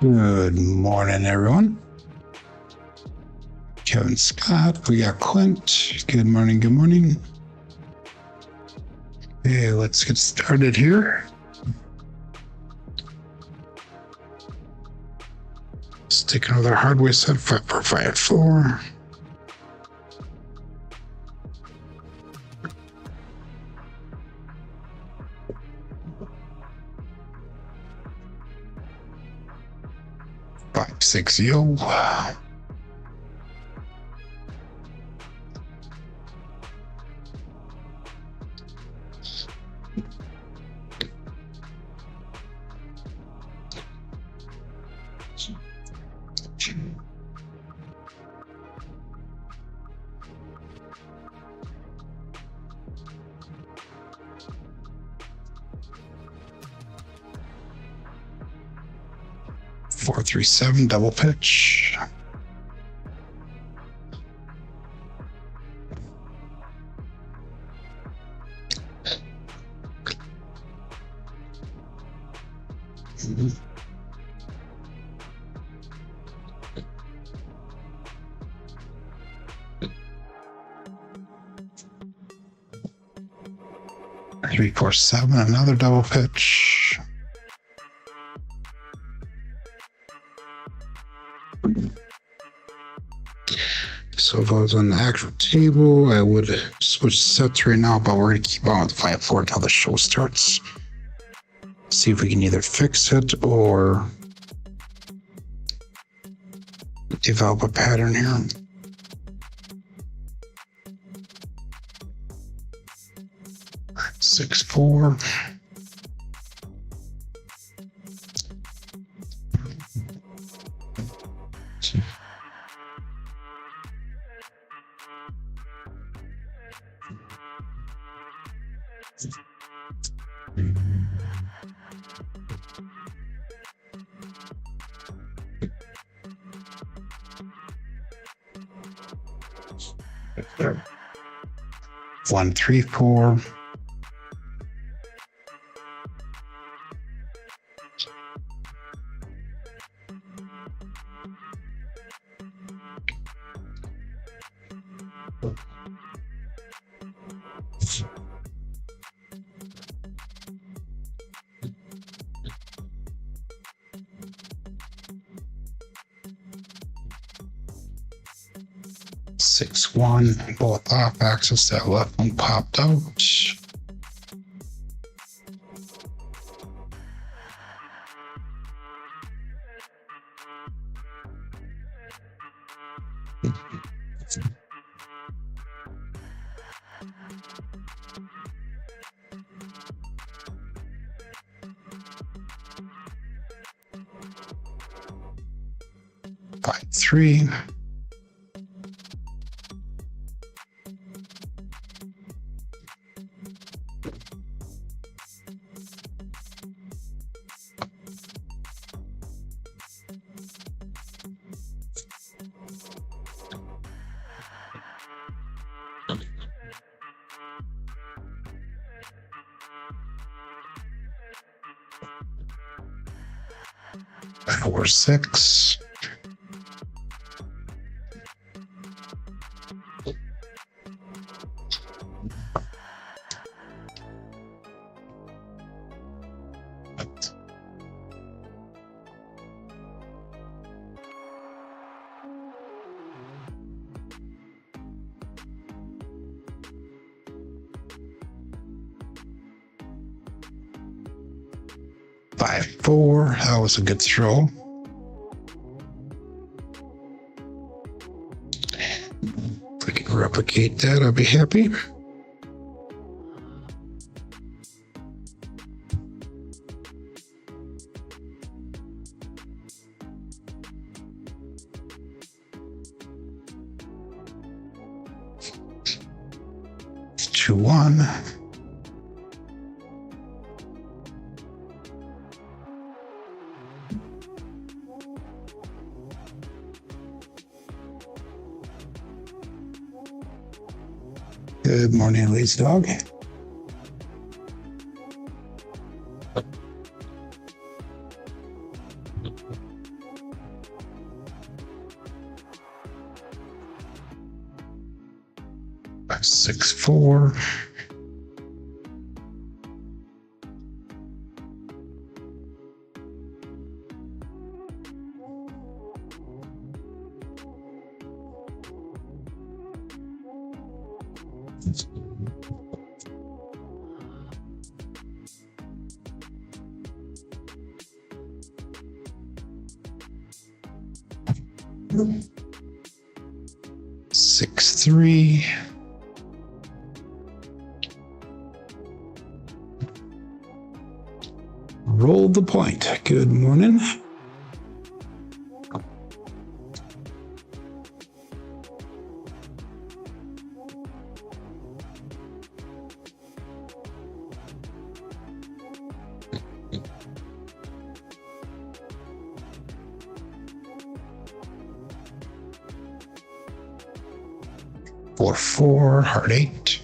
Good morning, everyone. Kevin Scott, we got Clint. Good morning, good morning. Okay, let's get started here. Let's take another hardware set, 5454. Five, 6, yo. 437 double pitch. Three, 4, 7, another double pitch. So if I was on the actual table, I would switch sets right now, but we're going to keep on with 5-4 until the show starts. See if we can either fix it or develop a pattern here. Six, 4. One, 3, 4. Six, 1, both off axis. That left one popped out. Five, 3. Four, 6. Five, 4. That was a good throw. If we can replicate that, I'll be happy. Two, 1. Good morning, lazy dog. 4. Six, 3. Roll the point. Good morning. Four, 4, heart 8.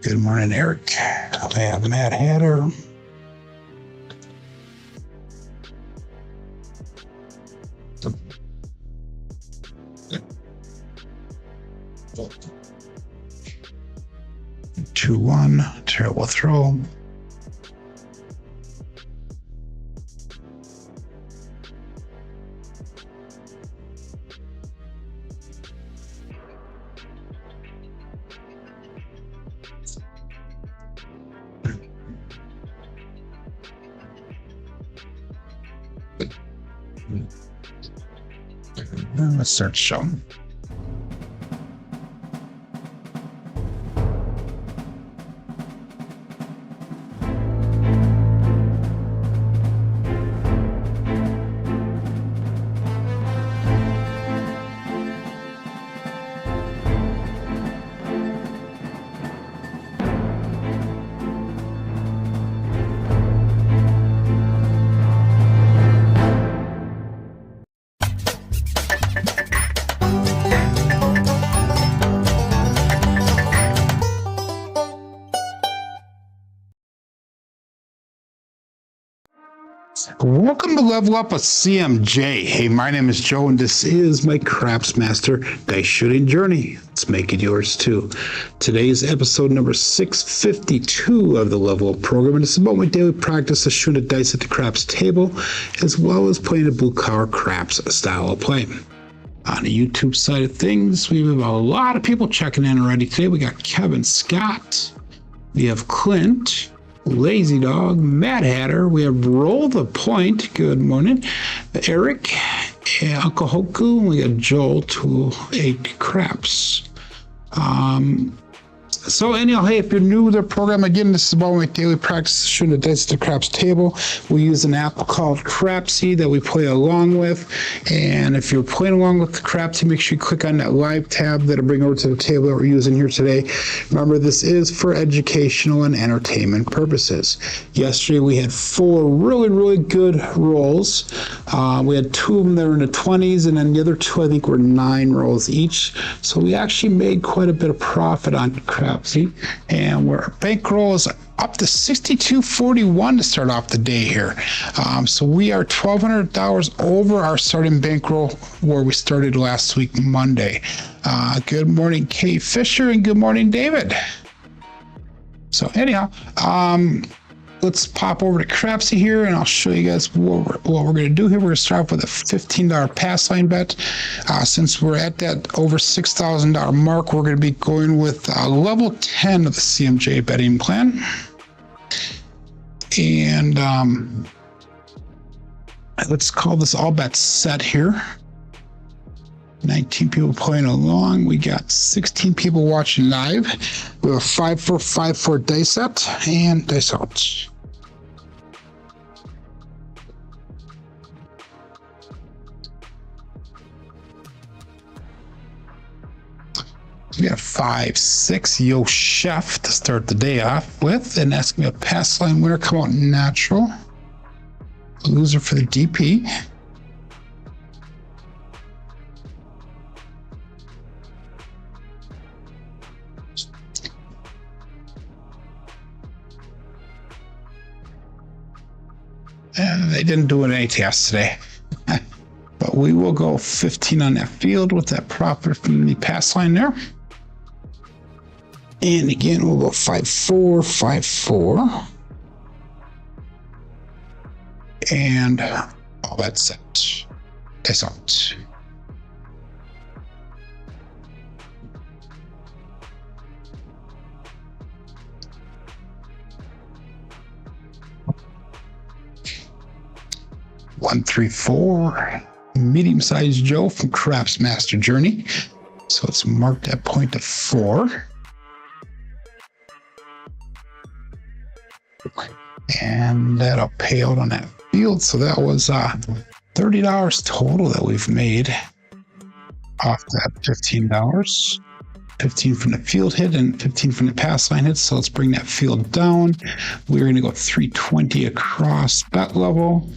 Good morning, Eric. I have Mad Hatter. Two, 1, terrible throw. Let's start showing. Welcome to Level Up with CMJ. Hey, my name is Joe, and this is my Craps Master Dice Shooting Journey. Let's make it yours too. Today is episode number 652 of the Level Up program, and it's about my daily practice of shooting dice at the craps table, as well as playing a blue collar craps style of play. On the YouTube side of things, we have a lot of people checking in already today. We got Kevin Scott, we have Clint, Lazy Dog, Mad Hatter, we have Roll the Point, good morning, Eric, Uncle Hoku, we got Joel, 208 Craps. So anyhow, hey, if you're new to the program, again, this is about my daily practice shooting the dice at the craps table. We use an app called Crapsee that we play along with. And if you're playing along with the Crapsee, make sure you click on that live tab that'll bring over to the table that we're using here today. Remember, this is for educational and entertainment purposes. Yesterday, we had 4 really, really good rolls. We had 2 of them that were in the 20s, and then the other 2, I think, were 9 rolls each. So we actually made quite a bit of profit on Crapsee. And our bankroll is up to $62.41 to start off the day here. So we are $1,200 over our starting bankroll where we started last week, Monday. Good morning, Kay Fisher, and good morning, David. So anyhow, let's pop over to Crapsee here, and I'll show you guys what we're going to do here. We're going to start off with a $15 pass line bet. Since we're at that over $6,000 mark, we're going to be going with level 10 of the CMJ betting plan. And let's call this all bets set here. 19 people playing along. We got 16 people watching live. We have a 5-4-5-4 dice set and dice out. We got 5-6 Yo Chef to start the day off with, and that's gonna be a pass line winner. Come out natural. Loser for the DP. They didn't do an ATS today. But we will go 15 on that field with that profit from the pass line there. And again, we'll go 5-4, 5-4. And all that's set. That's out. One, 3, 4. Medium-sized Joe from Crapsee Master Journey. So let's mark that point to 4. And that'll pay out on that field. So that was $30 total that we've made off that $15. 15 from the field hit and 15 from the pass line hit. So let's bring that field down. We're going to go 320 across bet level.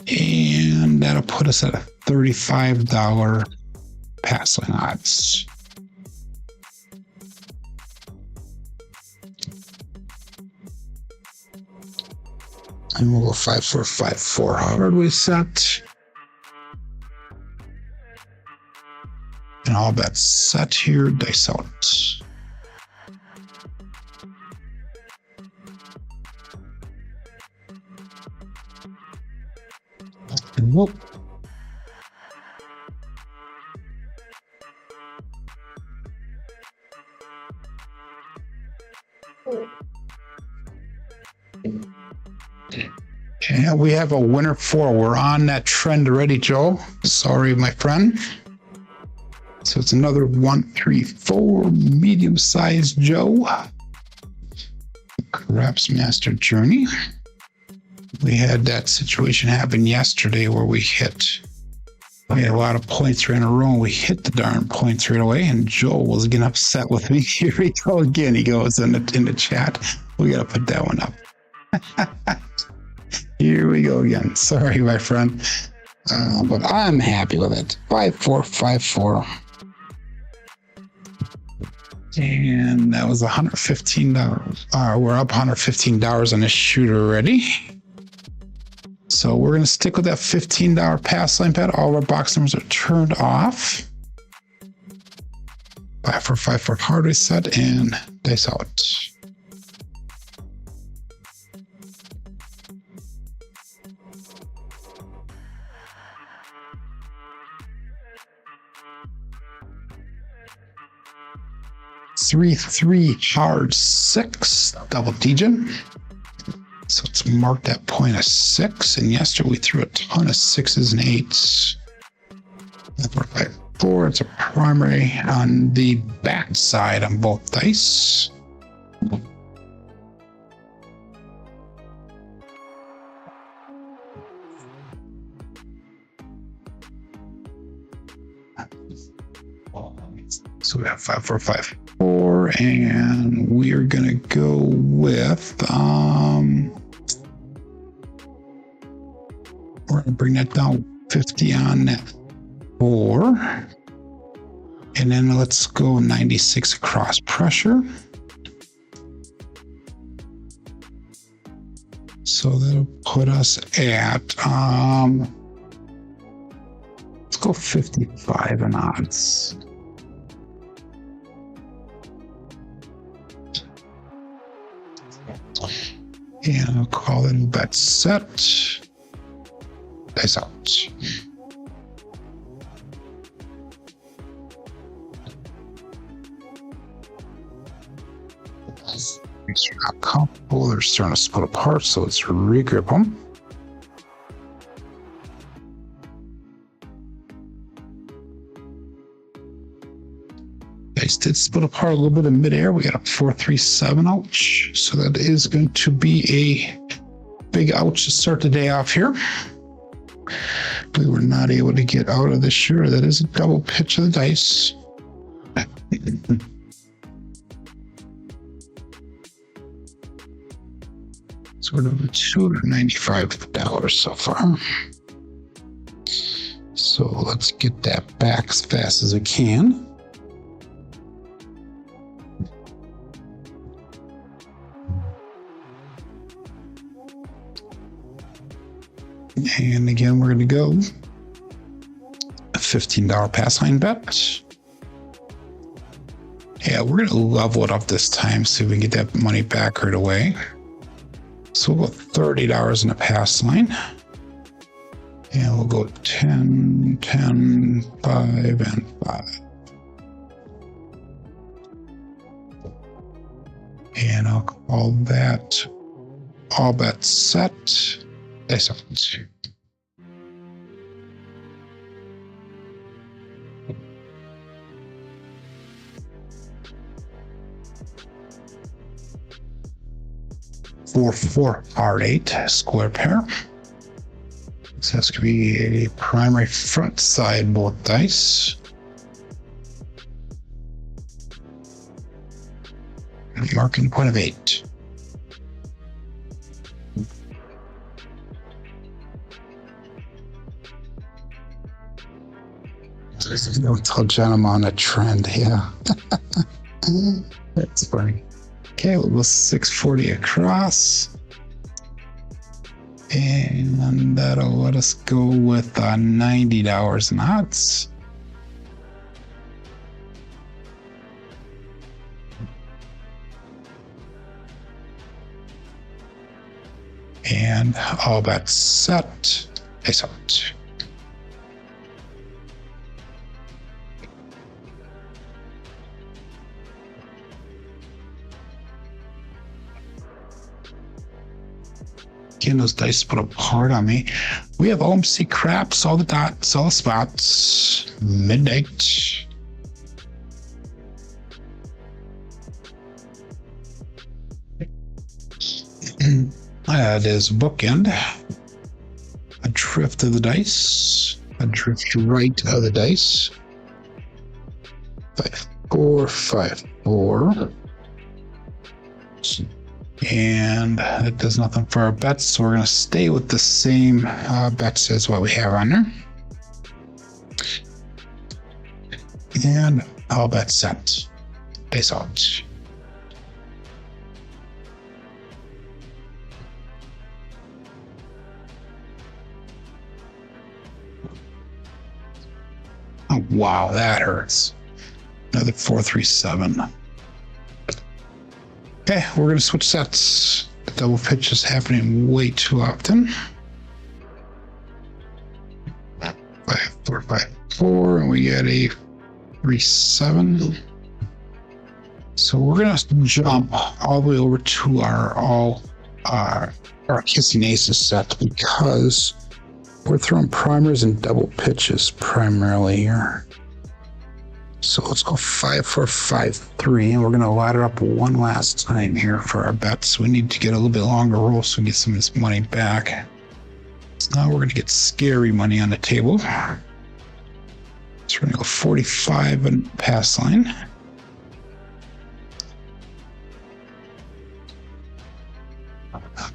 And that'll put us at a $35 pass line odds. And we'll go 5-4, 5-4 Hardway set. And all bets set here, dice out. And whoop. And we have a winner 4. We're on that trend already, Joe. Sorry, my friend. So it's another 1, 3, 4 medium-sized Joe. Crapsee Master Journey. We had that situation happen yesterday where we had a lot of points right in a row and we hit the darn points right away, and Joel was getting upset with me. Here we go again. He goes in the chat. We got to put that one up. Here we go again. Sorry, my friend. But I'm happy with it. 5-4, 5-4. And that was $115. We're up $115 on this shooter already. So we're going to stick with that $15 pass line bet. All of our box numbers are turned off. 5-4, 5-4 Hardway set and dice out. Three, 3 hard 6 double digit. So let's mark that point as 6. And yesterday we threw a ton of 6s and 8s. 4, 5, 4. It's a primary on the back side on both dice. So we have 5, 4, 5, 4, and we are gonna go with we're gonna bring that down 50 on that 4, and then let's go 96 across pressure. So that'll put us at let's go 55 in odds. And I'll call it bet set. Dice out. These are not comfortable. They're starting to split apart, so let's regrip them. Dice did split apart a little bit in midair. We got a 4-3-7 ouch. So that is going to be a big ouch to start the day off here. We were not able to get out of this shooter. That is a double pitch of the dice. Sort of $295 so far. So let's get that back as fast as we can. And again, we're going to go a $15 pass line bet. Yeah, we're going to level it up this time, see if we can get that money back right away. So we'll go $30 in a pass line. And we'll go 10, 10, 5, and 5. And I'll call that all bets set. That's it. For hard 8 square pair. So that's going to be a primary front side both dice. Marking point of 8. Don't tell Jen I'm on a trend, yeah. That's funny. Okay, we'll go 640 across. And that'll let us go with $90 in odds. And all bets set. Face out. Again, those dice put up hard on me. We have OMC craps, all the dots, all the spots. Midnight. That is bookend. A drift of the dice. A drift right of the dice. 5, 4, 5, 4. And that does nothing for our bets, so we're going to stay with the same bets as what we have on there. And all bets set. Face out. Oh, wow, that hurts. Another 437. Okay, we're going to switch sets. The double pitch is happening way too often. 5, 4, 5, 4, and we get a 3, 7. So we're going to jump all the way over to our kissing aces set because we're throwing primers and double pitches primarily here. So let's go 5, 4, 5, 3, and we're going to ladder up one last time here for our bets. We need to get a little bit longer roll so we can get some of this money back. So now we're going to get scary money on the table. So we're going to go 45 and pass line.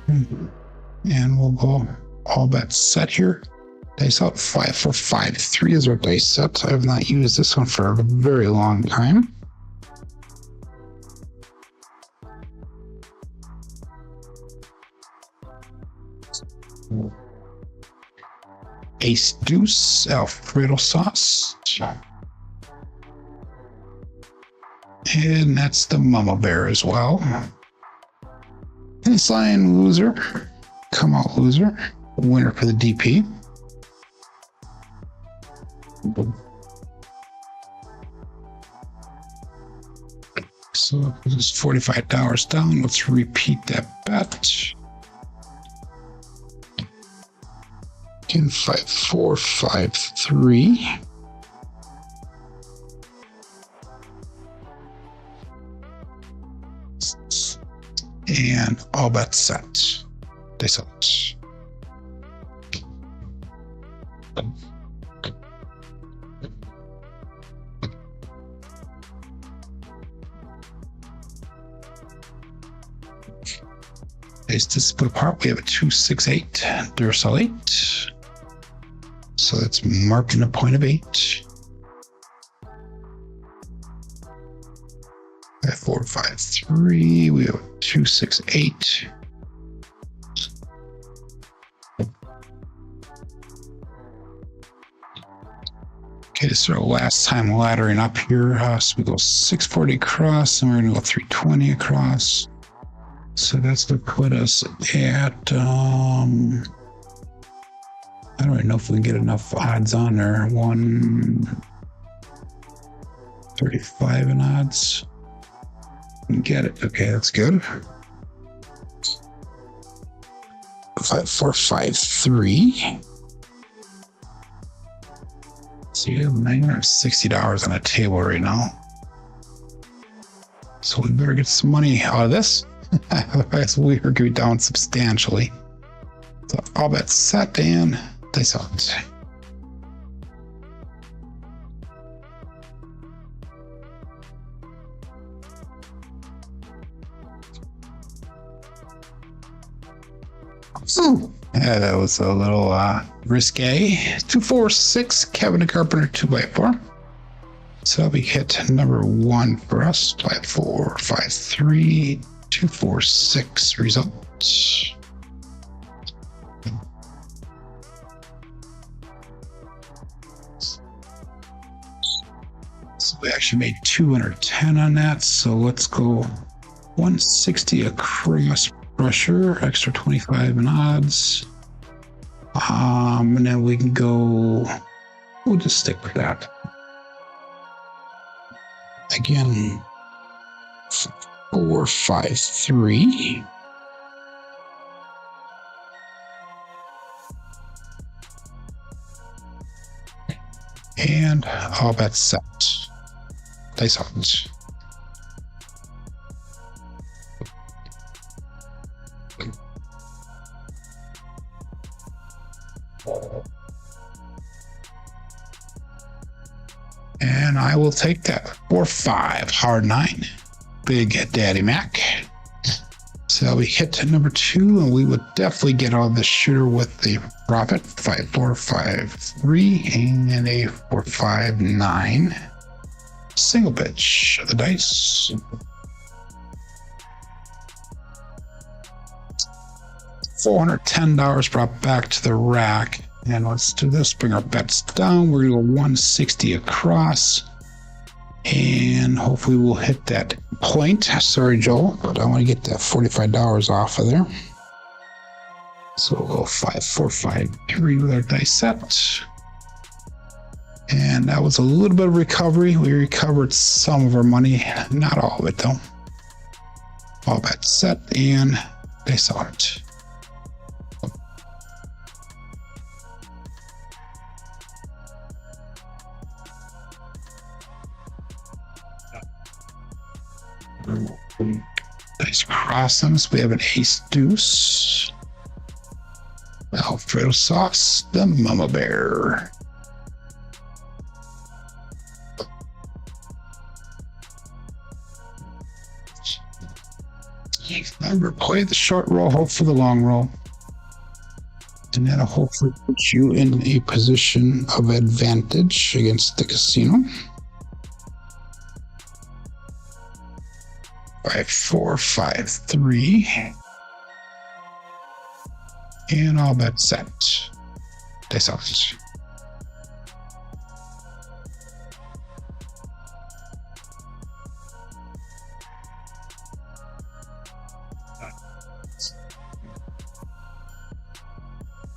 And we'll go all bets set here. Dice out 5, 4, 5, 3 is our dice set. I have not used this one for a very long time. Ace deuce, Alfredo sauce. And that's the mama bear as well. Inside loser. Come out loser. Winner for the DP. So this is $45 down. Let's repeat that bet. Again, 5, 4, 5, 3. And all bets set. They set. Is to split apart, we have a 2, 6, 8 Duracell 8. So that's marking a point of 8. 5, 4, 5, 3. We have 2, 6, 8. Okay, so last time laddering up here. So we go 640 across, and we're gonna go 320 across. So that's gonna put us at I don't really know if we can get enough odds on there. 135 in odds. We can get it. Okay, that's good. 5453. So you have $960 on a table right now. So we better get some money out of this. Otherwise, we are going to be down substantially. So all bets set and dice out. Yeah, that was a little risque. 246, Kevin the Carpenter, 2x4. So that'll be hit number 1 for us. 5453, 246 results. So we actually made 210 on that. So let's go 160 across pressure, extra 25 in odds. And then we can go, we'll just stick with that. Again, 453. And all bets set. Dice out. And I will take that. 4-5, hard 9. Big Daddy Mac. So we hit to number 2, and we would definitely get on the shooter with the profit. 5-4-5-3 and a 4-5-9. Single pitch of the dice. $410 brought back to the rack. And let's do this, bring our bets down. We're gonna go 160 across. And hopefully we'll hit that point. Sorry, Joel, but I want to get that $45 off of there. So we'll go 5-4-5-3 with our dice set. And that was a little bit of recovery. We recovered some of our money, not all of it though. All bets set and dice out. Dice crossings. We have an ace deuce. Alfredo sauce. The mama bear. Remember, play the short roll, hope for the long roll. And that'll hopefully put you in a position of advantage against the casino. 5-4-5-3. And all bets set. Dice out.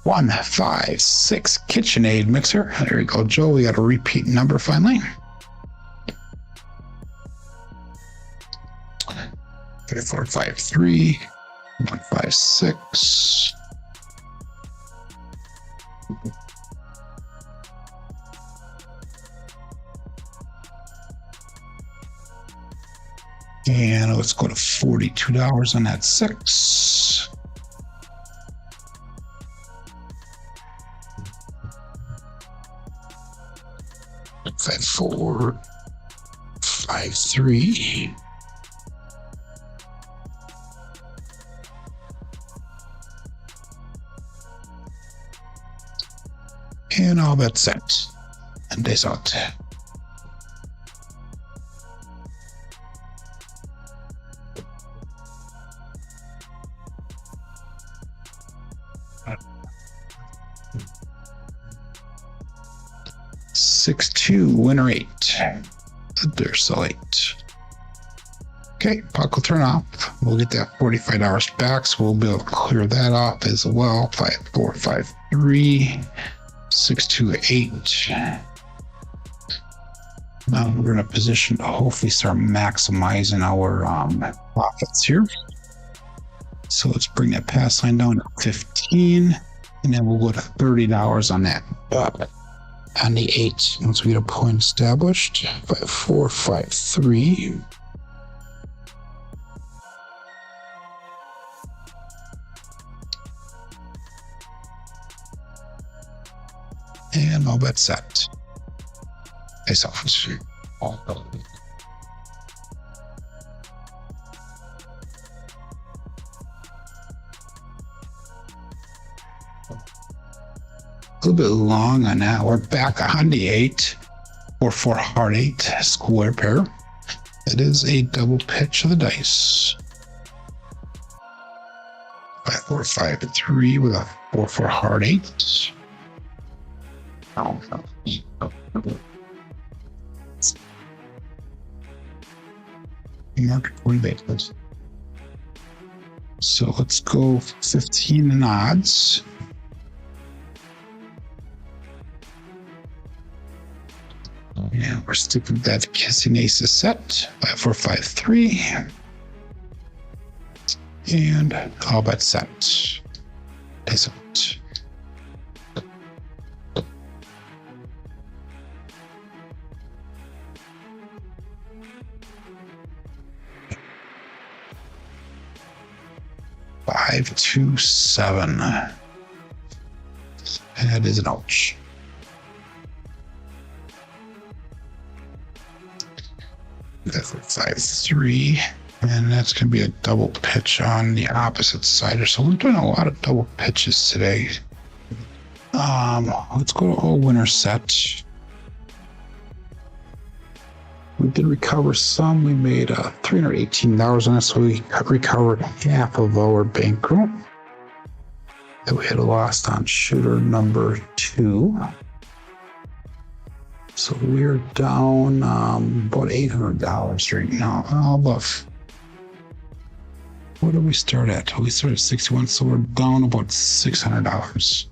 One, 5, 6 KitchenAid mixer. There we go, Joe. We got a repeat number finally. 5-4-5-3, 1-5-6. And let's go to $42 on that 6. 5-4-5-3. And all bets set. And dice out. 6-2, winner 8. There's the 8. Okay, puck will turn off. We'll get that $45 back, so we'll be able to clear that off as well. 5, 4, 5, 3, 6, 2, 8. Now we're in a position to hopefully start maximizing our profits here. So let's bring that pass line down to 15, and then we'll go to $30 on that. On the 8, once we get a point established. 5, 4, 5, 3. And all bets set. Face off. A little bit long on that. We're back on the 8 or 4 hard 8 square pair. It is a double pitch of the dice. 5, 4, 5, 3 with a 4, 4 hard 8. Market 40 bases. So let's go 15 in odds. Yeah, we're sticking with that kissing aces set. 5, 4, 5, 3. And all bets set. Place out. Five, 2, 7. That is an ouch. That's 5, 3, and that's going to be a double pitch on the opposite side. So we're doing a lot of double pitches today. Let's go to all winner set. We did recover some. We made $318 on it, so we recovered half of our bankroll that we had lost on shooter number 2. So we're down about $800 right now. What did we start at? We started at 61, so we're down about $600.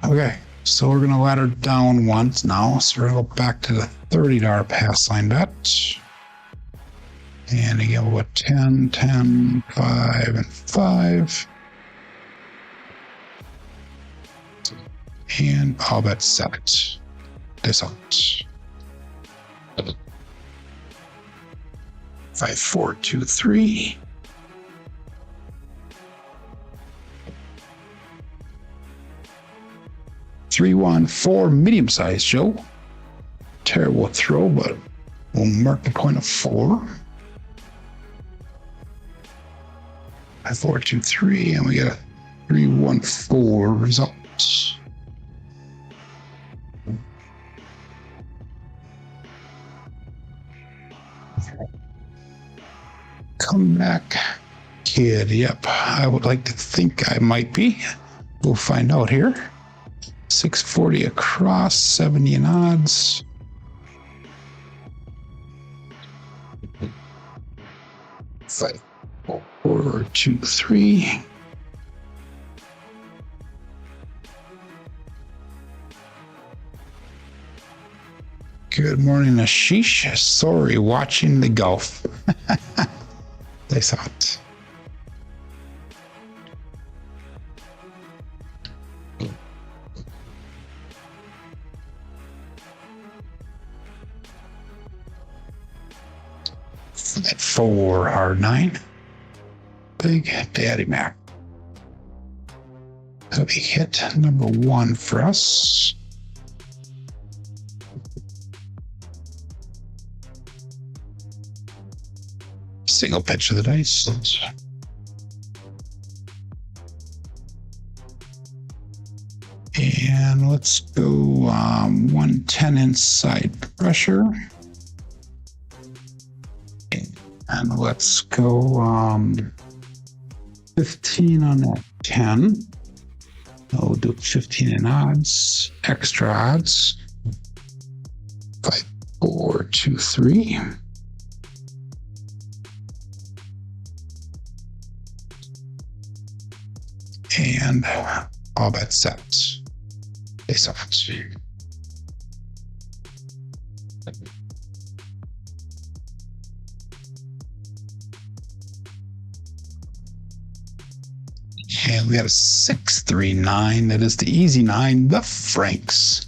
Okay. So we're going to ladder down once now. So we're going to go back to the $30 pass line bet. And again, we'll go 10, 10, 5, and 5. And all bets set. This out. 5, 4, 2, 3. 3, 1, 4, medium size, Joe. Terrible throw, but we'll mark the point of 4. 5, 4, 2, 3, and we get a 3, 1, 4 result. Come back, kid. Yep, I would like to think I might be. We'll find out here. 640 across, 70 in odds. Five, 4, 2, 3. Good morning, Ashish. Sorry, watching the golf. They saw it. At 4 hard 9. Big Daddy Mac. That'll be hit number 1 for us. Single pitch of the dice. And let's go 110 inside pressure. And let's go 15 on that 10. We'll do 15 in odds, extra odds. 5, 4, 2, 3. And all bets set. Face off. And we have a 639. That is the easy 9, the Franks.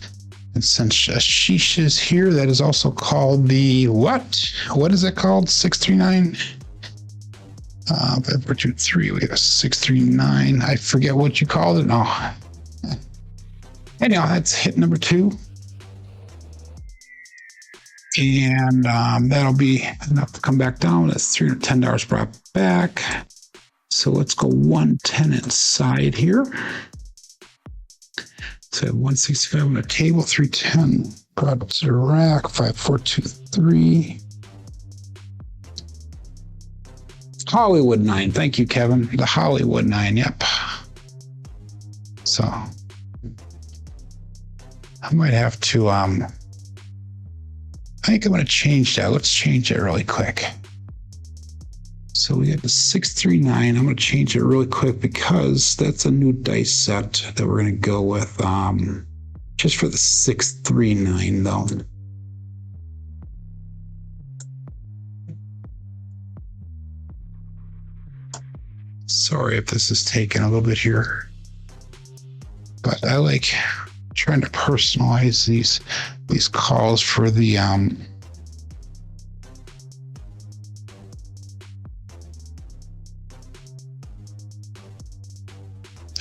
And since Ashish is here, that is also called the what? What is it called? 639? 5, 4, 2, 3. We have a 639. I forget what you called it. No. Anyhow, that's hit number 2. And that'll be enough to come back down. That's $310 brought back. So let's go 110 inside here. So 165 on the table, 310 brought to the rack, 5, 4, 2, 3. Hollywood 9. Thank you, Kevin. The Hollywood 9. Yep. So I might have to, I think I'm going to change that. Let's change it really quick. So we have the 639. I'm going to change it really quick because that's a new dice set that we're going to go with, just for the 639 though. Sorry if this is taking a little bit here, but I like trying to personalize these calls for the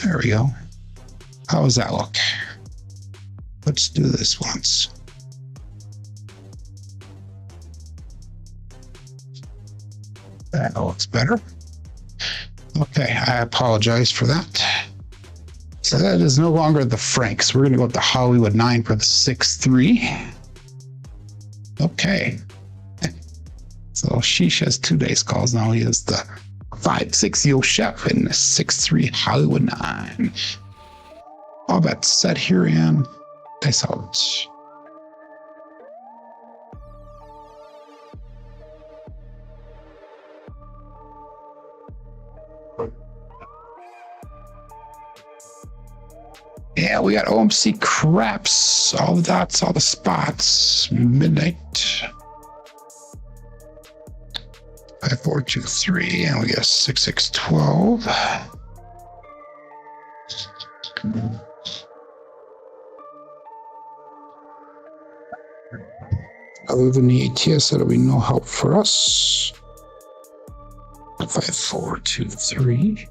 there we go. How does that look? Let's do this once. That looks better. Okay, I apologize for that. So that is no longer the Franks. We're going to go with the Hollywood 9 for the 6-3. Okay. So Sheesh has 2 dice calls now. He has the 5-6 Yo Chef and the 6-3 Hollywood 9. All bets set here and dice out. Yeah, we got OMC Craps, all the dots, all the spots, midnight. 5, 4, 2, 3, and we got 6, 6, 12. Other than the ATS, that'll be no help for us. 5, 4, 2, 3.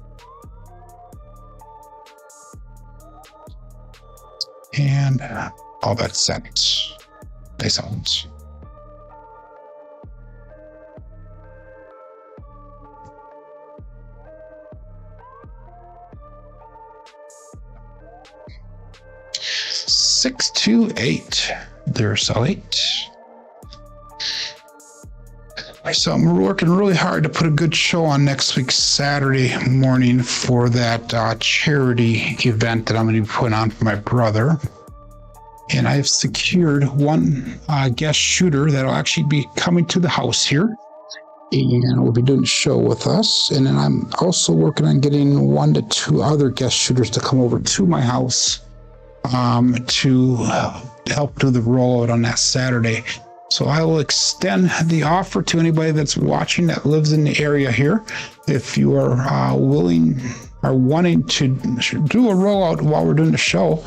And all that set. Dice out. Six, 2, 8. There's 8. So I'm working really hard to put a good show on next week's Saturday morning for that charity event that I'm going to be putting on for my brother. And I've secured one guest shooter that'll actually be coming to the house here. And will be doing a show with us. And then I'm also working on getting 1 to 2 other guest shooters to come over to my house to help do the rollout on that Saturday. So I will extend the offer to anybody that's watching that lives in the area here. If you are willing or wanting to do a rollout while we're doing the show,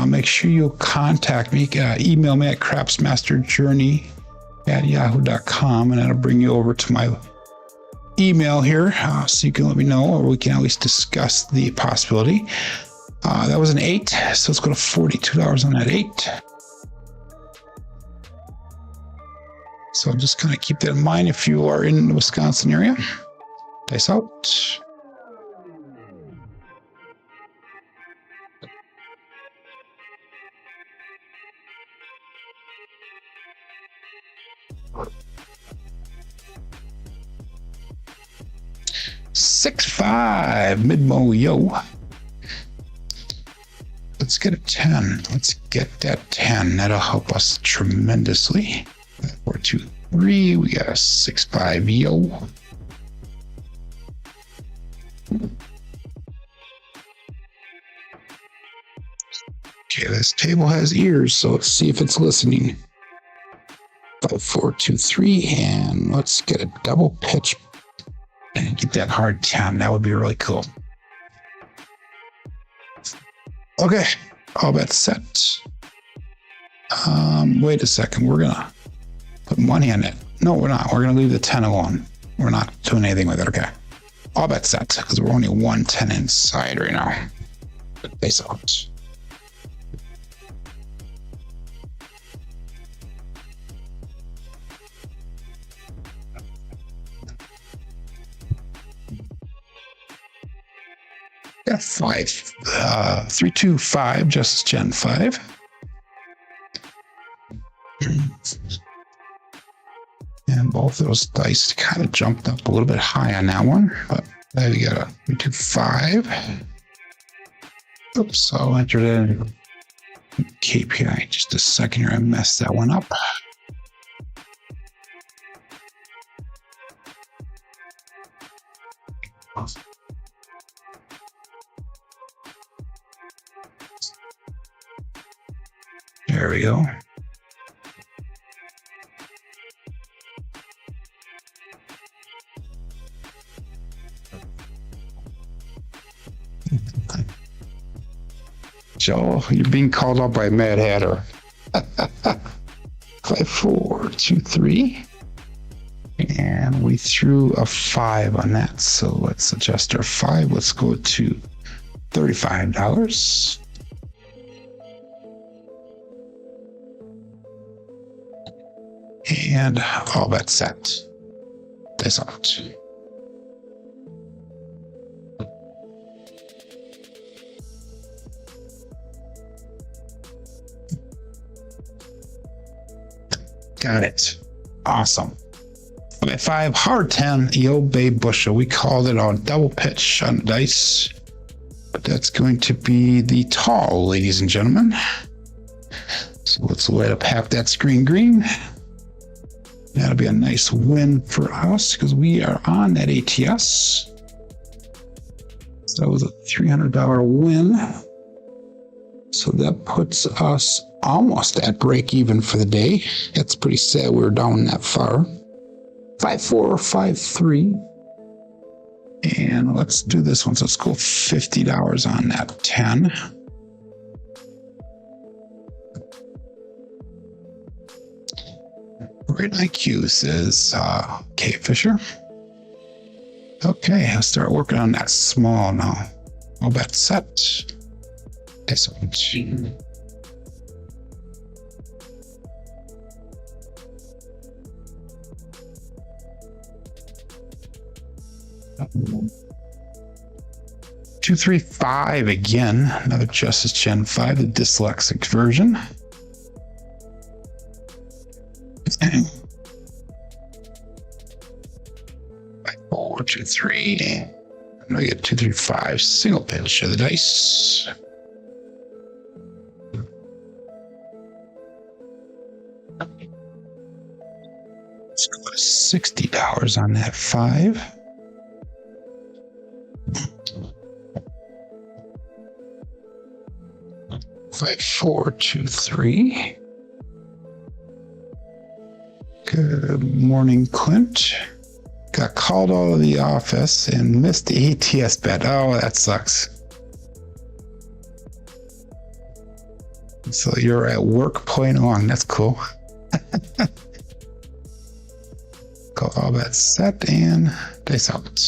make sure you contact me. Email me at crapsmasterjourney@yahoo.com, and that'll bring you over to my email here, so you can let me know, or we can at least discuss the possibility. That was an 8, so let's go to $42 on that 8. So just kind of keep that in mind if you are in the Wisconsin area. Dice out. $6-5 mid-mo yo. Let's get a 10. Let's get that 10. That'll help us tremendously. 4, 2, 3. We got a 6, 5. Yo. Okay, this table has ears, so let's see if it's listening. 5, 4, 2, 3, and let's get a double pitch and get that hard 10. That would be really cool. Okay, all bets set. Wait a second. We're gonna put money on it. No, we're not. We're gonna leave the 10 alone. We're not doing anything with it. Okay, all bets set because we're only 110 inside right now. Face out. Got 5, 3, 2, 5, Justice Gen 5. And both of those dice kind of jumped up a little bit high on that one, but there we got a 3, 2, 5. Oops, I'll enter it in KPI. Just a second here, I messed that one up. There we go. Joe, you're being called up by Mad Hatter. 5, 4, 2, 3. And we threw a 5 on that. So let's adjust our 5. Let's go to $35. And all bets set. That's out. Got it. Awesome. Okay, 5, hard 10, Yo Bay Bushel. We called it on double pitch on the dice. But that's going to be the tall, ladies and gentlemen. So let's light up half that screen green. That'll be a nice win for us because we are on that ATS. So that was a $300 win. So that puts us almost at break even for the day. That's pretty sad we were down that far. 5, 4, 5, 3. And let's do this one. So let's go $50 on that 10. Great IQ says K Fisher. Okay, I'll start working on that small now. All bet set. This one. 2, 3, 5 again. Another Justice Gen 5, the dyslexic version. 5, 4, 2, 3. And we get 2, 3, 5. Single pitch of the dice. Let's go to $60 on that 5. Five, 4, 2, 3. Good morning, Clint. Got called out of the office and missed the ATS bet. Oh, that sucks. So you're at work playing along. That's cool. Got all that set and dice out.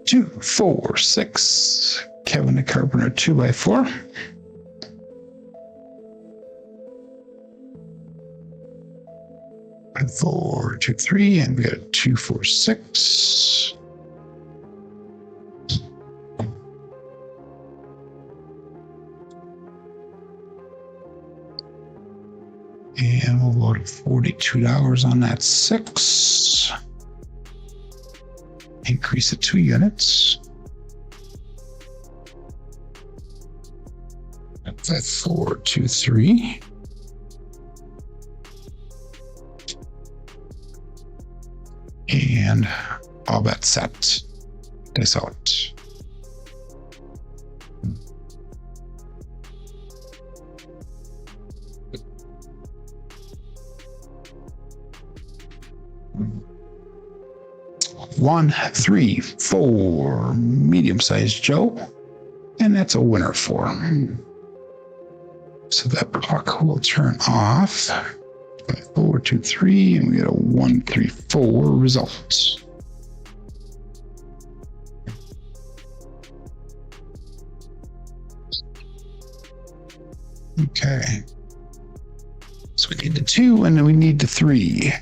Two, 4, 6. Kevin the Carpenter 2x4. And 4, 2, 3, and we got a 2, 4, 6. And we'll go to $42 on that 6. Increase it 2 units. 5, 4, 2, 3. And all bet set. This out. One, 3, 4, medium-sized Joe, and that's a winner for him. So that puck will turn off. 5, 4, 2, 3, and we get a 1, 3, 4 result. Okay. So we need the 2, and then we need the 3.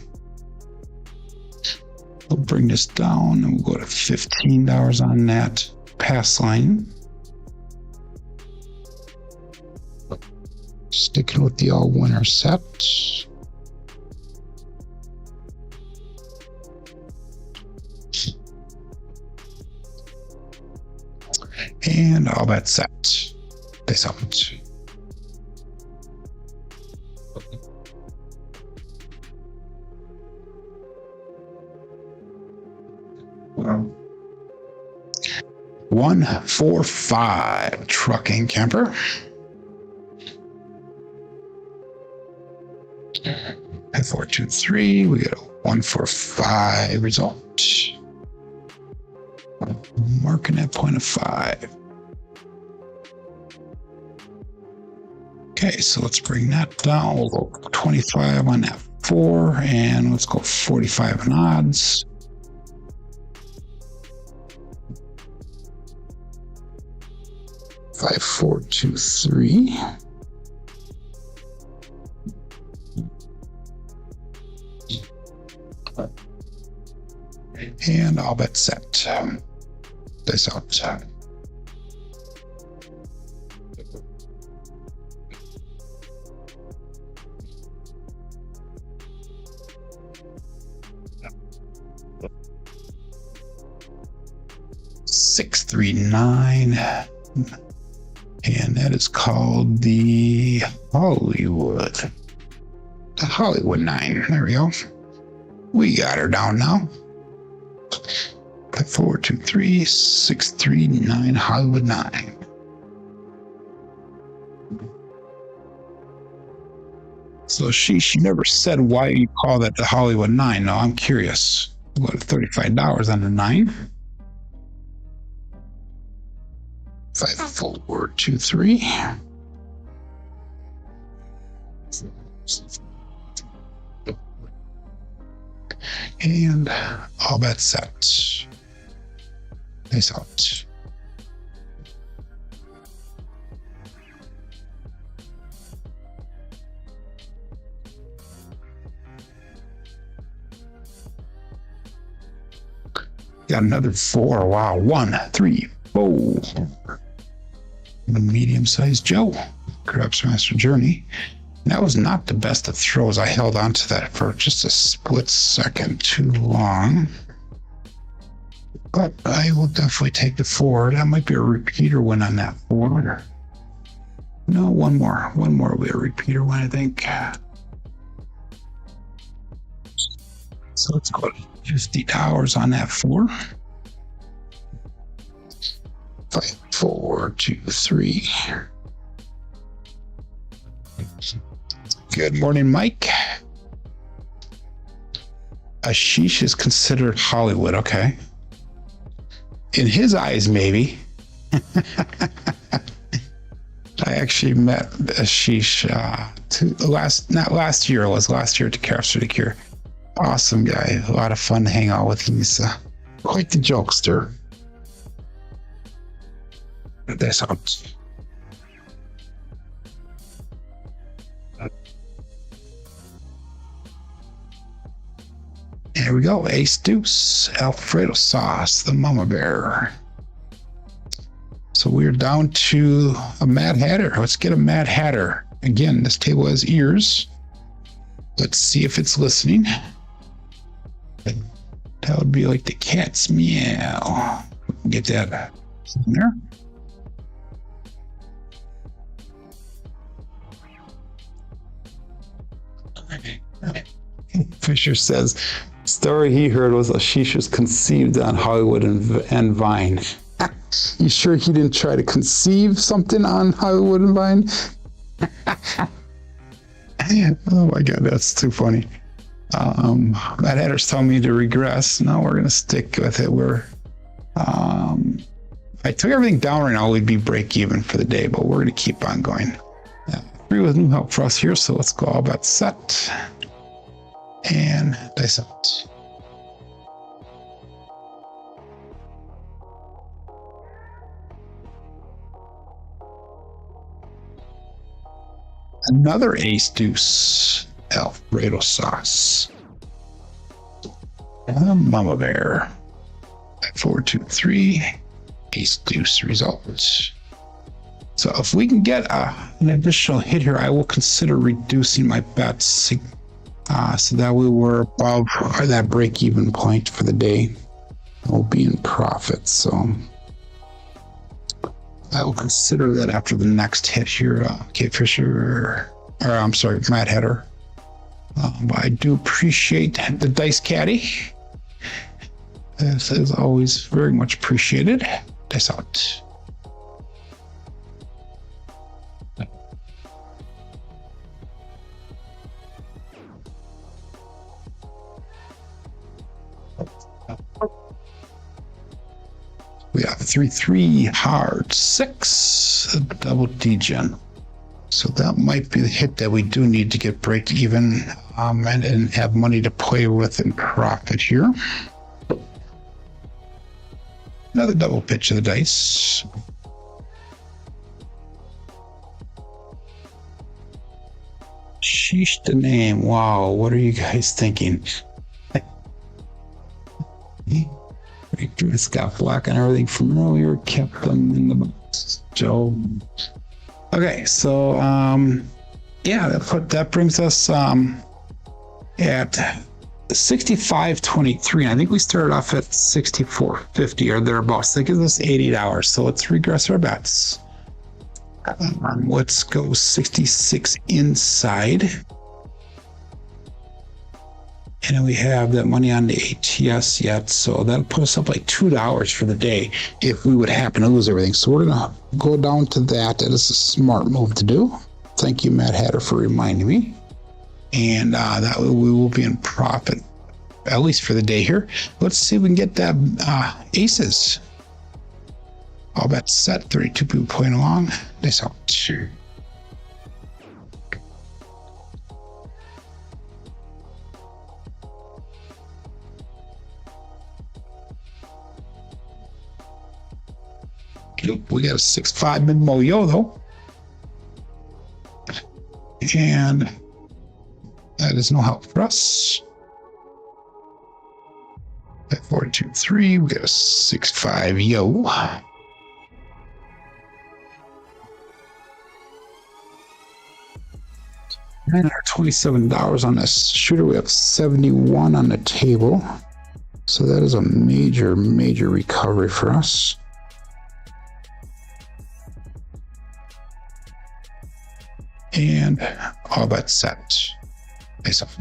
We'll bring this down, and we'll go to $15 on that pass line. Sticking with the all-winner set. And all bet set. This out. Wow. 1, 4, 5 trucking camper. 5, 4, 2, 3. We get a 1, 4, 5 result. Marking that point of 5. Okay, so let's bring that down. We'll go 25 on that 4, and let's go 45 on odds. Five, 4, 2, 3. And all bet set. This out. Six, 3, 9. And that is called the Hollywood. The Hollywood 9. There we go. We got her down now. 5, 4, 2, 3, 6, 3, 9, Hollywood 9. So she never said why you call that the Hollywood 9. No, I'm curious. What, $35 on the 9? 5, 4, 2, 3. And all bet set. Nice out. Got another 4. Wow. 1, 3, 4. The medium-sized Joe. Crapsee Master Journey. That was not the best of throws. I held on to that for just a split second too long. But I will definitely take the 4. That might be a repeater win on that 4. No, one more. One more will be a repeater win, I think. So let's go to $50 on that 4. 5, 4, 2, 3. Good morning, Mike. Ashish is considered Hollywood. Okay. In his eyes, maybe. I actually met Ashish not last year. It was last year at the Crapsee. Awesome guy. A lot of fun to hang out with him. He's quite the jokester. That's out. There we go. Ace Deuce, Alfredo sauce, the Mama Bear. So we're down to a Mad Hatter. Let's get a Mad Hatter. Again, this table has ears. Let's see if it's listening. That would be like the cat's meow. Get that in there. Fisher says, story he heard was that she was conceived on Hollywood and Vine. You sure he didn't try to conceive something on Hollywood and Vine? Oh my God, that's too funny. That header's telling me to regress. No, we're gonna stick with it. If I took everything down right now, we'd be break even for the day, but we're gonna keep on going. 3 with new help for us here, so let's go all bet set and dice out. Another ace deuce Alfredo sauce. Mama bear. 4, 2, 3. Ace deuce results. So if we can get an additional hit here, I will consider reducing my bets so that we were above that break-even point for the day. We'll be in profit. So I will consider that after the next hit here. Kate Fisher, or I'm sorry, Matt Header. But I do appreciate the Dice Caddy. This is always very much appreciated. Dice out. We have 3-3 hard 6 double D-gen. So that might be the hit that we do need to get break even and have money to play with and profit here. Another double pitch of the dice. Sheesh the name. Wow, what are you guys thinking? It's got black and everything from earlier, kept them in the box. Joe. Okay, so yeah, that brings us at 65.23. I think we started off at 64.50 or thereabouts. That gives us $80. So let's regress our bets. Let's go 66 inside. And then we have that money on the ATS yet. So that'll put us up like $2 for the day if we would happen to lose everything. So we're going to go down to that. That is a smart move to do. Thank you, Matt Hatter, for reminding me. And that way we will be in profit, at least for the day here. Let's see if we can get that aces. All bets set, 32 people playing along. Nice out. Sure. We got a 6-5 mid moyo though. And that is no help for us. At 4, 2, 3, we got a 6-5 yo. $27 on this shooter. We have 71 on the table. So that is a major, major recovery for us. And all bets set. Nice off.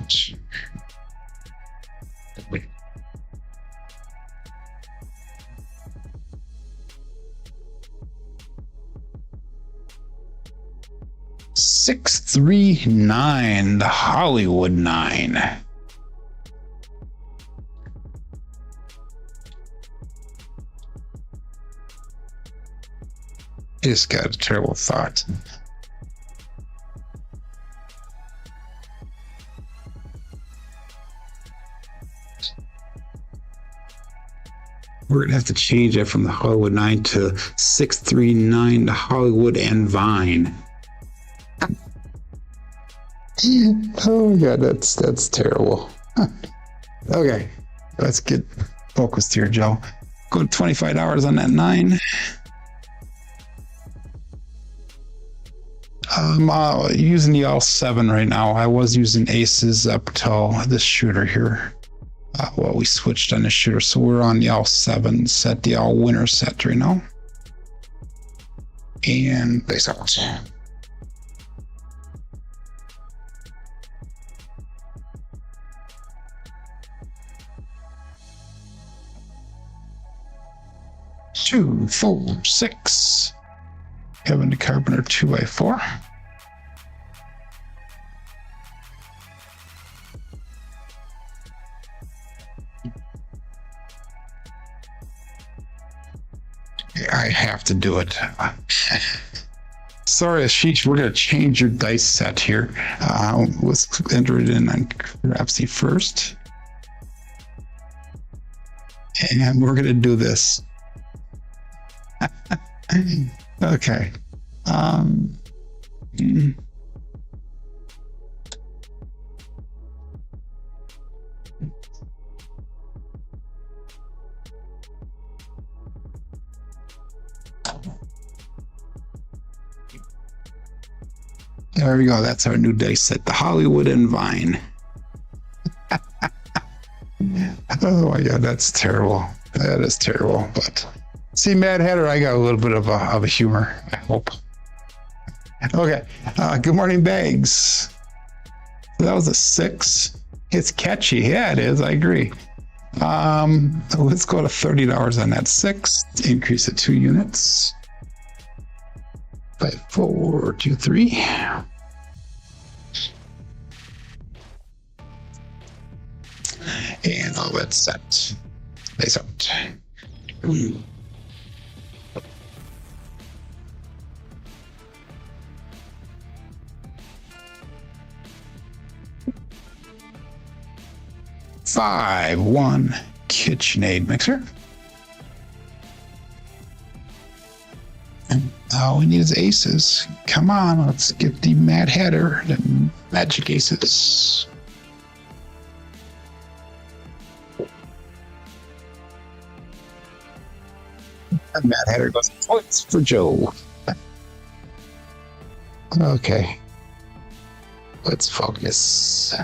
$639, the Hollywood 9. It's got a terrible thought. We're going to have to change that from the Hollywood 9 to 639, the Hollywood and Vine. Oh my God, that's terrible. Okay, let's get focused here, Joe. Go to $25 on that 9. I'm using the L7 right now. I was using aces up till this shooter here. Well, we switched on the shooter, so we're on the L7 set, the all winner set right now. And base out. Two, 4, 6. Kevin the Carpenter 2x4. I have to do it. Sorry, Ashish, we're going to change your dice set here. Let's enter it in on Crapsee first. And we're going to do this. Okay. There we go. That's our new dice set, the Hollywood and Vine. Oh my God, that's terrible. That is terrible. But see, Mad Hatter, I got a little bit of a humor, I hope. Okay. Good morning, Bags. That was a 6. It's catchy. Yeah, it is. I agree. Let's go to $30 on that 6. Increase it 2 units. 5, 4, 2, 3. And all that's set. Face out. Five, 1 KitchenAid mixer. And all we need is aces. Come on, let's get the Mad Hatter, the magic aces. And Mad Hatter goes points for Joe. Okay. Let's focus.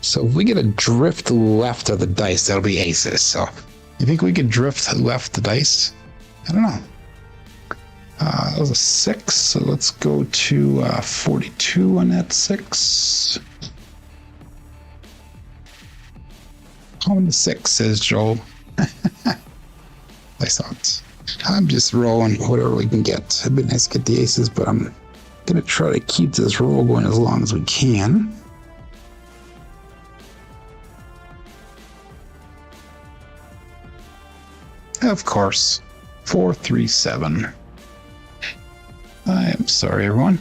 So if we get a drift left of the dice, that'll be aces. So you think we could drift left the dice? I don't know. That was a 6, so let's go to 42 on that 6. On the 6, says Joel. I thought. I'm just rolling whatever we can get. It'd be nice to get the aces, but I'm gonna try to keep this roll going as long as we can. Of course, 4, 3, 7. I am sorry, everyone.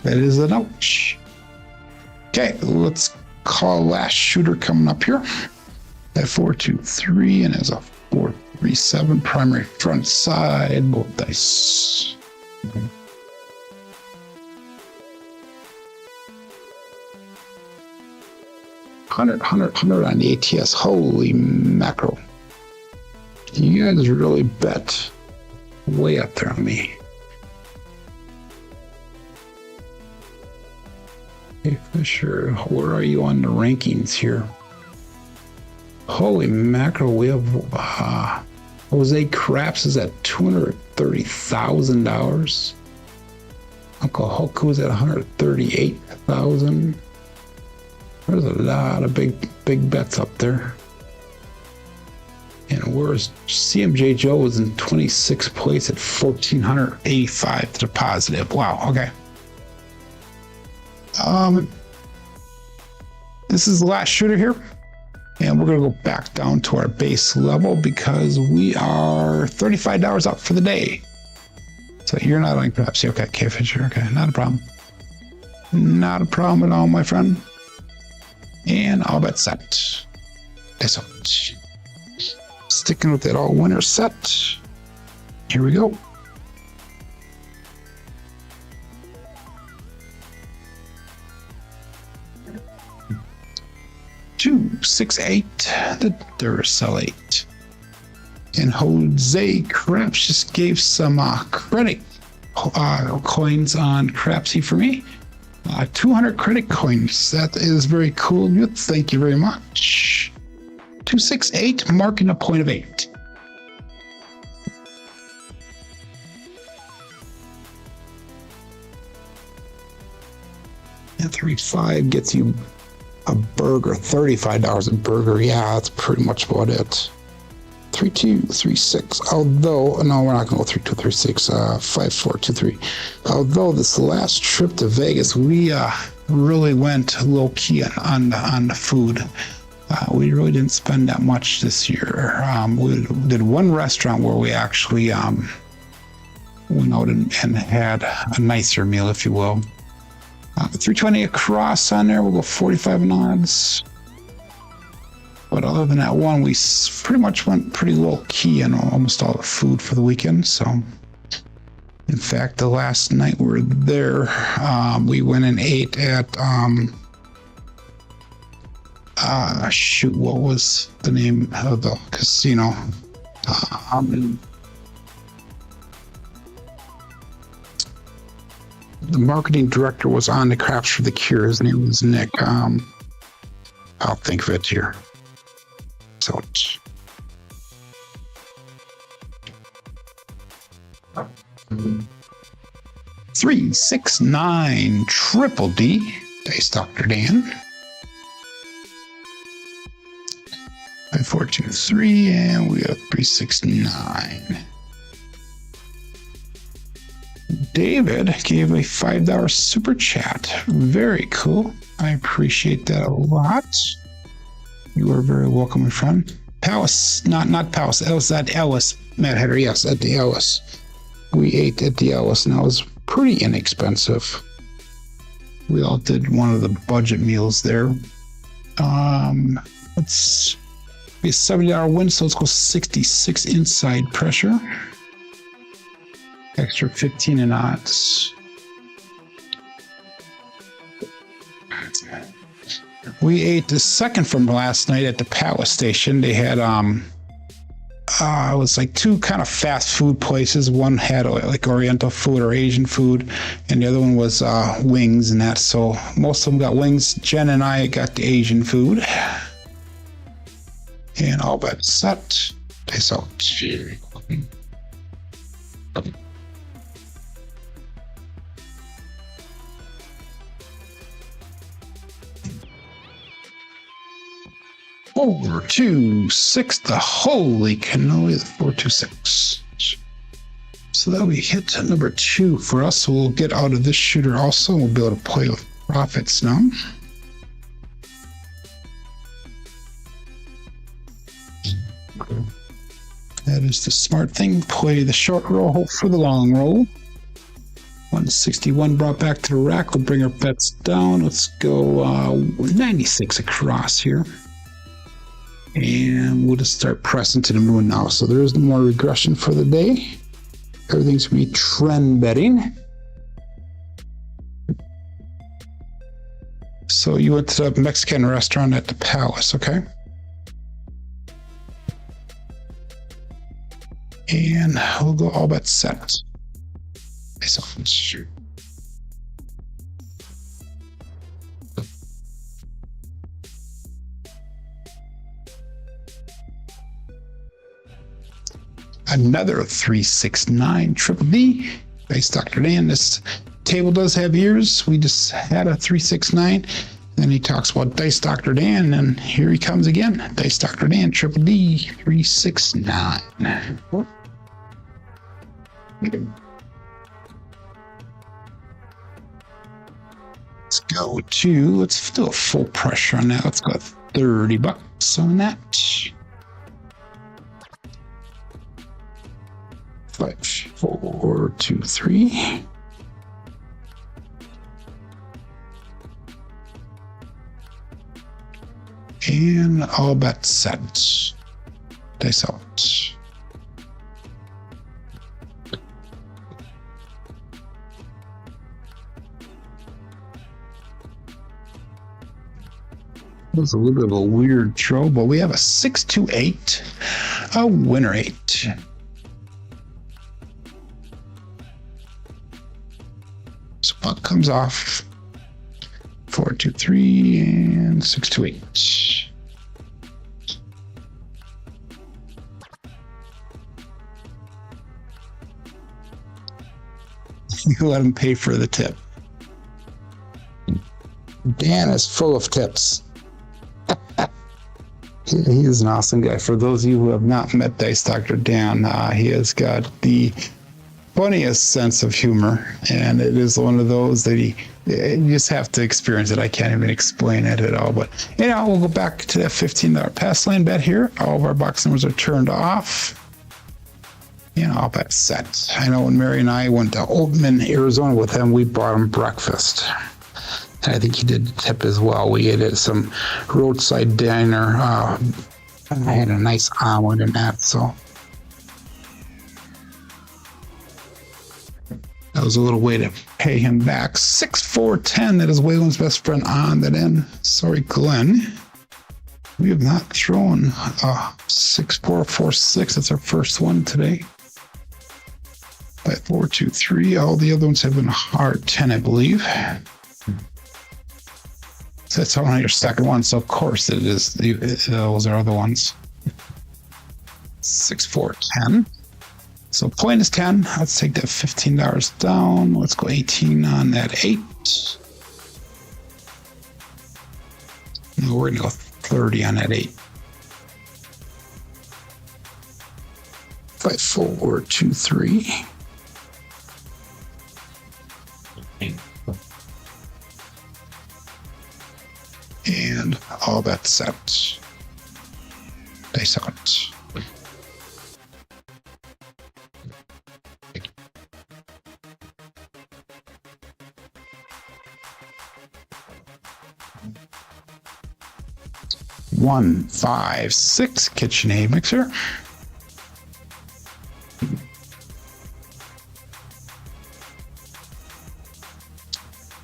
That is an ouch. Okay, let's call last shooter coming up here. At 4, 2, 3, and as a 4, 3, 7 primary front side, both dice. Okay. $100 on the ATS. Holy mackerel. You guys really bet way up there on me. Hey, Fisher, where are you on the rankings here? Holy mackerel, we have Jose Craps is at $230,000. Uncle Hulk was at $138,000. There's a lot of big bets up there. And where's CMJ Joe was in 26th place at 1,485 to the positive. Wow, okay. This is the last shooter here. And we're going to go back down to our base level because we are $35 up for the day. So you're not on Crapsee. Okay, K Fisher. Okay, not a problem. Not a problem at all, my friend. And all bets set. That's all. Sticking with that all winner set. Here we go. Two, 6, 8, the Duracell 8. And Jose Craps just gave some credit. coins on Crapsee for me. 200 credit coins. That is very cool. Thank you very much. 268, marking a point of 8. And 35 gets you a burger, $35 a burger. Yeah, that's pretty much about it. 3236. Although, no, we're not going to go 3236. 5423. Although this last trip to Vegas, we really went low key on the food. We really didn't spend that much this year. We did one restaurant where we actually went out and had a nicer meal, if you will. 320 across on there. We'll go 45 in odds. But other than that one, we pretty much went pretty low key on almost all the food for the weekend. So, in fact, the last night we were there, we went and ate at, shoot, what was the name of the casino? The marketing director was on the Craps for the Cure. His name was Nick. I'll think of it here. So, 369 Triple D. Dice Dr. Dan. 5423, and we have 369. David gave a $5 super chat. Very cool. I appreciate that a lot. You are very welcome, my friend. Palace, not Palace. It was at Ellis, Matt Header. Yes, at the Ellis. We ate at the Ellis, and it was pretty inexpensive. We all did one of the budget meals there. Let's be a $70 win, so let's go 66 inside pressure. Extra 15 in odds. We ate the second from last night at the Palace Station. They had it was like two kind of fast food places. One had like Oriental food or Asian food, and the other one was wings and that. So most of them got wings. Jen and I got the Asian food, and all that set. They saw. Over 2-6, the holy cannoli, the 426. So that we hit number 2 for us. So we'll get out of this shooter also. We'll be able to play with profits now. That is the smart thing. Play the short roll, hope for the long roll. 161 brought back to the rack. We'll bring our bets down. Let's go 96 across here. And we'll just start pressing to the moon now. So there is no more regression for the day. Everything's going to be trend betting. So you went to the Mexican restaurant at the Palace, okay? And we'll go all bets set. So, shoot. Another 369 Triple D. Base Dr. Dan. This table does have ears. We just had a 369. Then he talks about Dice Dr. Dan, and here he comes again. Dice Dr. Dan, Triple D, 369. Let's go to, let's do a full pressure on that. Let's go $30 on that. 5, 4, 2, 3. And all bets set. Dice out. That was a little bit of a weird throw, but we have a 6-2-8, a winner 8. Buck comes off. 4, 2, 3, and 6, 2, 8. You let him pay for the tip. Dan is full of tips. He is an awesome guy. For those of you who have not met Dice Dr. Dan, he has got the funniest sense of humor, and it is one of those that you just have to experience it. I can't even explain it at all. But we'll go back to that $15 pass lane bet here. All of our box numbers are turned off. All bet set. I know when Mary and I went to Oldman, Arizona with him, we bought him breakfast. And I think he did the tip as well. We ate at some roadside diner. I had a nice omelet in that, so that was a little way to pay him back. 6-4-10. That is Waylon's best friend on that end. Sorry, Glenn. We have not thrown 6-4-4-6. That's our first one today. By 4, 2, 3. All the other ones have been hard 10, I believe. So that's on your second one. So of course it is. Those are other ones. 6-4-10. So point is 10. Let's take that $15 down. Let's go 18 on that 8. No, we're gonna go 30 on that 8. 5, 4, 2, 3. And all that set. Dice out. One, 5, 6 KitchenAid mixer.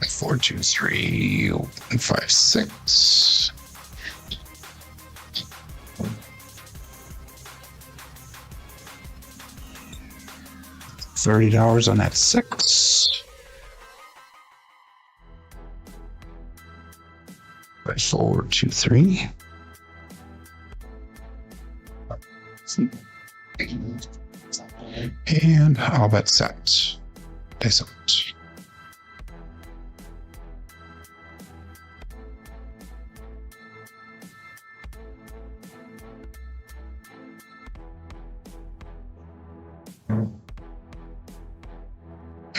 4, 2, 3, 5, 6. $30 on that 6. 5, 4, 2, 3. And all bet set. Dice out.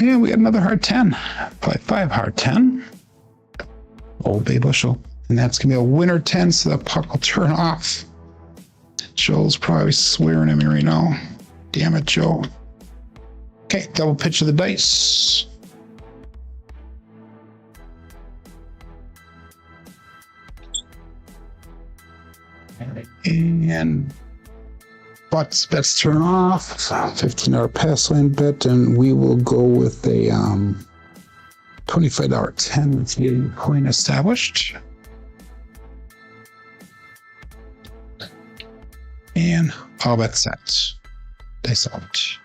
And we got another hard 10. Probably 5 hard 10. Old Bay Bushel. And that's going to be a winner 10, so that puck will turn off. Joe's probably swearing at me right now. Damn it, Joe. Okay, double pitch of the dice. And bets turn off. $15 pass lane bet, and we will go with a $25 10. Let's get a coin established. And all bets set. Dice out.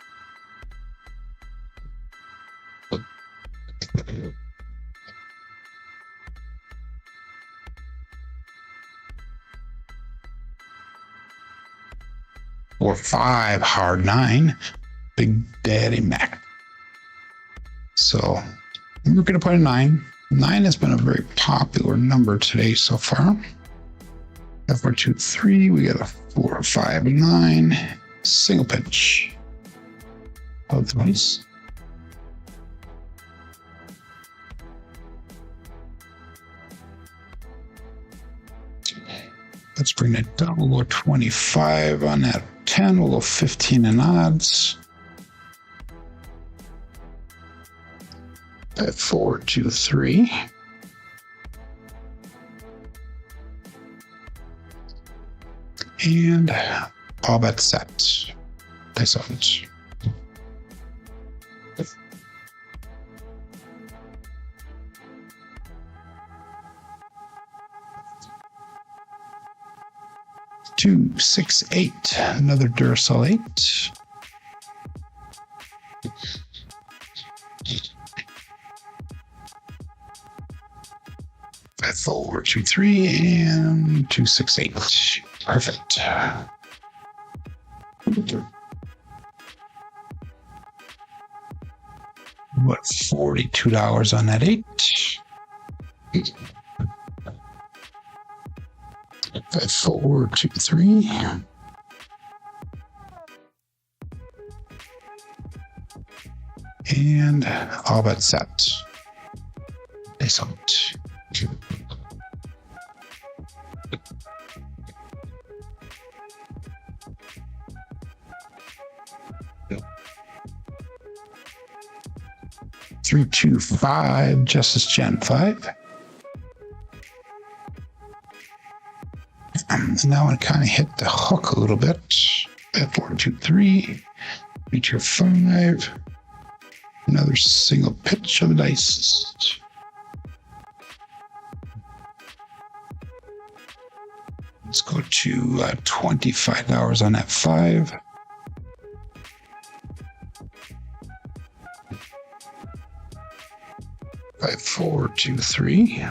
Or 5 hard 9. Big Daddy Mac. So we're going to put a 9. 9 has been a very popular number today so far. 4, 2, 3. We got a 4, 5, 9. Single pitch. Both ways. Let's bring that down. We'll go 25 on that 10. We'll go 15 in odds. 5, 4, 2, 3. And all bets set. Dice out. Two, 6, 8. Another Duracell 8. 5423 and 268. Perfect. What, $42 on that 8? 5423. And all but set. Excellent. Three, 2, 5, Justice Gen 5. And now I kind of hit the hook a little bit. 4, 2, 3, feature 5. Another single pitch of the dice. Let's go to $25 on that 5. 5, 4, 2, 3.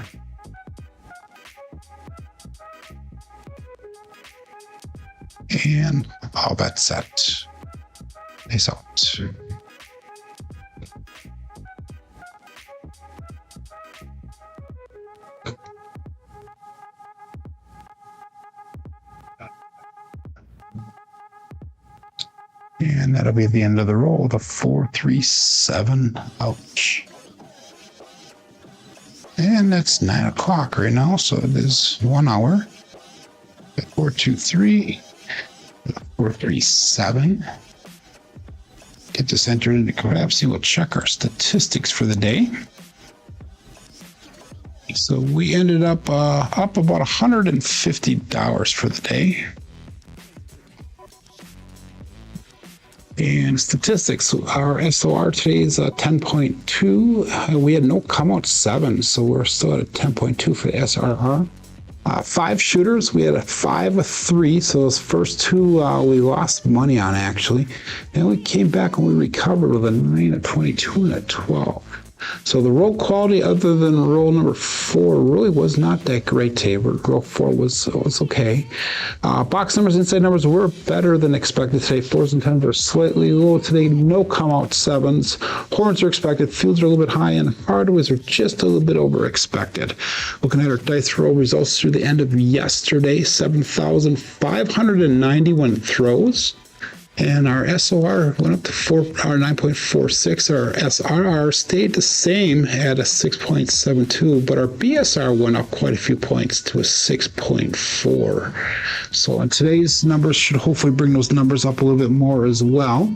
And all bet set. Nice out. And that'll be the end of the roll. The 4, 3, 7. Ouch. And that's 9 o'clock right now, so it is 1 hour. 4, 2, 3. 4, 3, 7. Get this entered into Crapsee. We'll check our statistics for the day. So we ended up about $150 for the day. And statistics, our SOR today is 10.2. We had no come out 7, so we're still at a 10.2 for the SRR. 5 shooters, we had a 5, a 3, so those first 2 we lost money on actually. Then we came back and we recovered with a 9, a 22, and a 12. So the roll quality, other than roll number 4, really was not that great today. Roll 4 was okay. Box numbers, inside numbers were better than expected today. 4s and 10s are slightly low today. No come out 7s. Horns are expected. Fields are a little bit high, and hardways are just a little bit over expected. Looking at our dice roll results through the end of yesterday, 7,591 throws. And our SOR went up to 9.46. Our SRR stayed the same at a 6.72, but our BSR went up quite a few points to a 6.4. So on today's numbers should hopefully bring those numbers up a little bit more as well.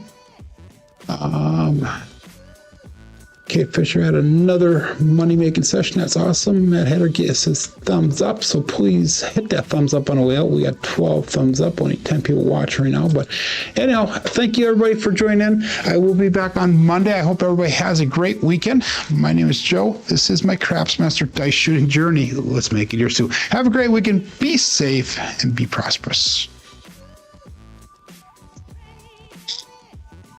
Kate Fisher had another money-making session. That's awesome. Matt Header gives his thumbs up, so please hit that thumbs up on the way out. We got 12 thumbs up, only 10 people watching right now. But anyhow, thank you everybody for joining in. I will be back on Monday. I hope everybody has a great weekend. My name is Joe. This is my Crapsmaster dice shooting journey. Let's make it yours too. Have a great weekend. Be safe and be prosperous.